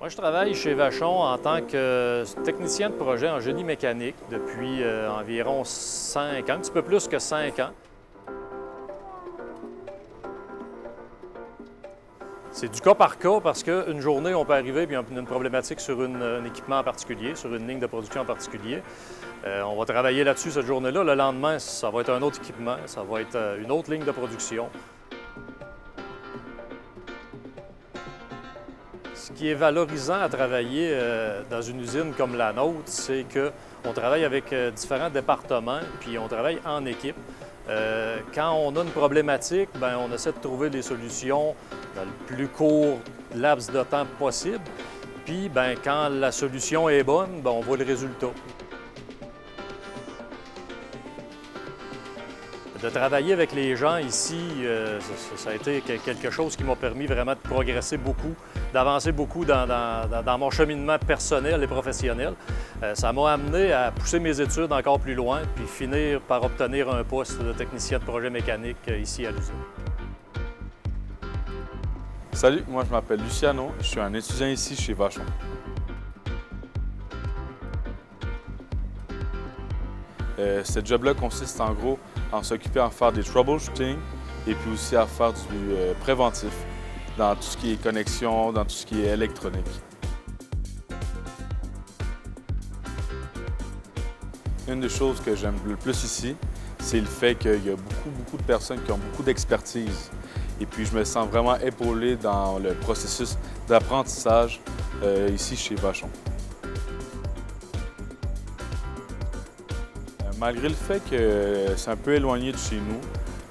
Moi, je travaille chez Vachon en tant que technicien de projet en génie mécanique depuis environ 5 ans, un petit peu plus que 5 ans. C'est du cas par cas parce qu'une journée, on peut arriver et on a une problématique sur un équipement en particulier, sur une ligne de production en particulier. On va travailler là-dessus cette journée-là. Le lendemain, ça va être un autre équipement, ça va être une autre ligne de production. Ce qui est valorisant à travailler dans une usine comme la nôtre, c'est qu'on travaille avec différents départements, puis on travaille en équipe. Quand on a une problématique, bien, on essaie de trouver des solutions dans le plus court laps de temps possible. Puis, bien, quand la solution est bonne, bien, on voit le résultat. De travailler avec les gens ici, ça a été quelque chose qui m'a permis vraiment de progresser beaucoup, d'avancer beaucoup dans mon cheminement personnel et professionnel. Ça m'a amené à pousser mes études encore plus loin, puis finir par obtenir un poste de technicien de projet mécanique ici à l'usine. Salut, moi je m'appelle Luciano, je suis un étudiant ici chez Vachon. Ce job-là consiste en gros en s'occuper à faire des troubleshooting et puis aussi à faire du préventif dans tout ce qui est connexion, dans tout ce qui est électronique. Une des choses que j'aime le plus ici, c'est le fait qu'il y a beaucoup de personnes qui ont beaucoup d'expertise. Et puis je me sens vraiment épaulé dans le processus d'apprentissage ici chez Vachon. Malgré le fait que c'est un peu éloigné de chez nous,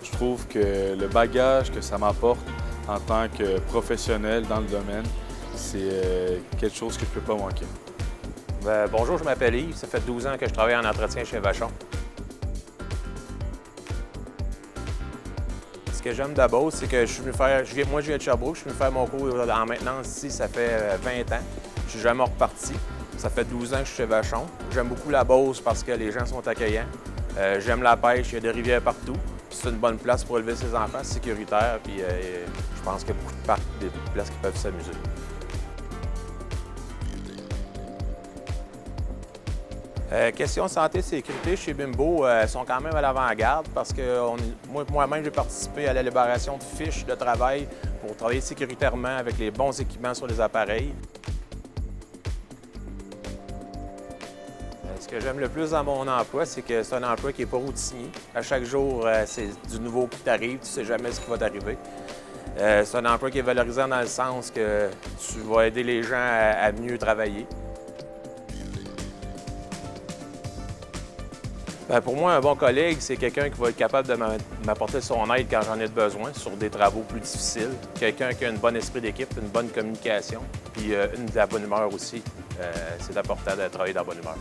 je trouve que le bagage que ça m'apporte en tant que professionnel dans le domaine, c'est quelque chose que je ne peux pas manquer. Bonjour, je m'appelle Yves. Ça fait 12 ans que je travaille en entretien chez Vachon. Ce que j'aime d'abord, c'est que je suis venu faire... Moi, je viens de Sherbrooke, je suis venu faire mon cours en maintenance ici, ça fait 20 ans. Je suis jamais reparti. Ça fait 12 ans que je suis chez Vachon. J'aime beaucoup la Beauce parce que les gens sont accueillants. J'aime la pêche, il y a des rivières partout. C'est une bonne place pour élever ses enfants, c'est sécuritaire. Puis je pense qu'il y a beaucoup de parcs, des places qui peuvent s'amuser. Question santé et sécurité chez Bimbo, sont quand même à l'avant-garde parce que moi-même, j'ai participé à la libération de fiches de travail pour travailler sécuritairement avec les bons équipements sur les appareils. Ce que j'aime le plus dans mon emploi, c'est que c'est un emploi qui n'est pas routinier. À chaque jour, c'est du nouveau qui t'arrive, tu ne sais jamais ce qui va t'arriver. C'est un emploi qui est valorisant dans le sens que tu vas aider les gens à mieux travailler. Bien, pour moi, un bon collègue, c'est quelqu'un qui va être capable de m'apporter son aide quand j'en ai besoin sur des travaux plus difficiles. Quelqu'un qui a un bon esprit d'équipe, une bonne communication, puis de la bonne humeur aussi. C'est important de travailler dans la bonne humeur.